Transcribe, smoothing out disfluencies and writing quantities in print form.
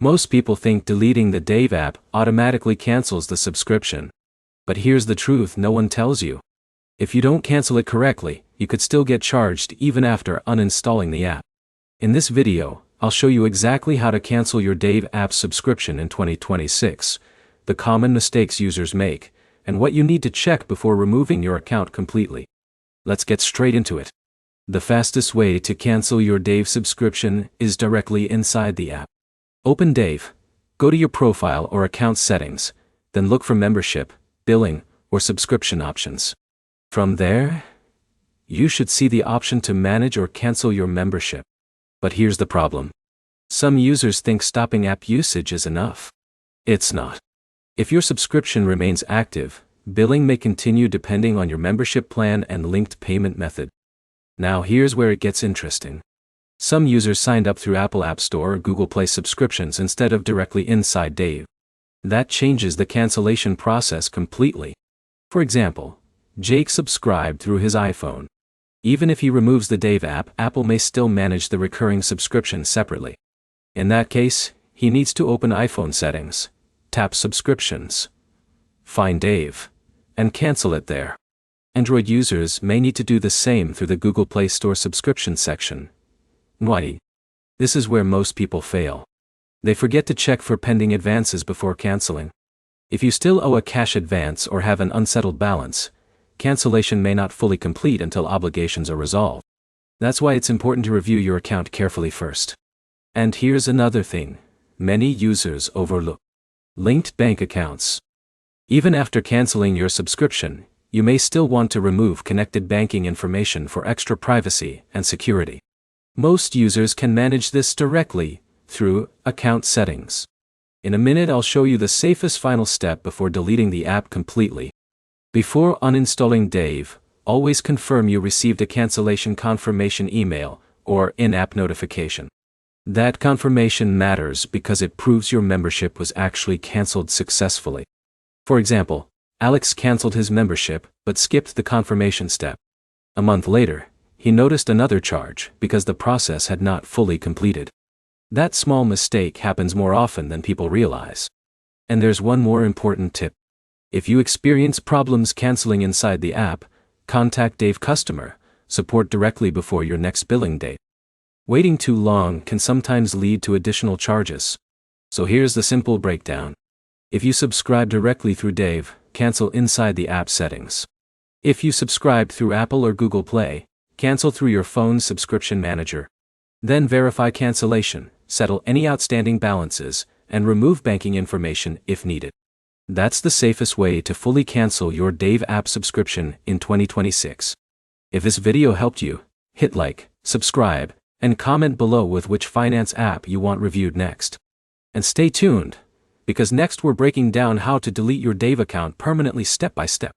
Most people think deleting the Dave app automatically cancels the subscription. But here's the truth no one tells you. If you don't cancel it correctly, you could still get charged even after uninstalling the app. In this video, I'll show you exactly how to cancel your Dave app subscription in 2026, the common mistakes users make, and what you need to check before removing your account completely. Let's get straight into it. The fastest way to cancel your Dave subscription is directly inside the app. Open Dave, go to your profile or account settings, then look for membership, billing, or subscription options. From there, you should see the option to manage or cancel your membership. But here's the problem. Some users think stopping app usage is enough. It's not. If your subscription remains active, billing may continue depending on your membership plan and linked payment method. Now here's where it gets interesting. Some users signed up through Apple App Store or Google Play subscriptions instead of directly inside Dave. That changes the cancellation process completely. For example, Jake subscribed through his iPhone. Even if he removes the Dave app, Apple may still manage the recurring subscription separately. In that case, he needs to open iPhone settings, tap subscriptions, find Dave, and cancel it there. Android users may need to do the same through the Google Play Store subscription section. Why? This is where most people fail. They forget to check for pending advances before canceling. If you still owe a cash advance or have an unsettled balance, cancellation may not fully complete until obligations are resolved. That's why it's important to review your account carefully first. And here's another thing many users overlook: linked bank accounts. Even after canceling your subscription, you may still want to remove connected banking information for extra privacy and security. Most users can manage this directly through account settings. In a minute, I'll show you the safest final step before deleting the app completely. Before uninstalling Dave, always confirm you received a cancellation confirmation email or in-app notification. That confirmation matters because it proves your membership was actually canceled successfully. For example, Alex canceled his membership but skipped the confirmation step. A month later, he noticed another charge because the process had not fully completed. That small mistake happens more often than people realize. And there's one more important tip. If you experience problems canceling inside the app, contact Dave customer support directly before your next billing date. Waiting too long can sometimes lead to additional charges. So here's the simple breakdown. If you subscribe directly through Dave, cancel inside the app settings. If you subscribe through Apple or Google Play, cancel through your phone's subscription manager. Then verify cancellation, settle any outstanding balances, and remove banking information if needed. That's the safest way to fully cancel your Dave app subscription in 2026. If this video helped you, hit like, subscribe, and comment below with which finance app you want reviewed next. And stay tuned, because next we're breaking down how to delete your Dave account permanently step by step.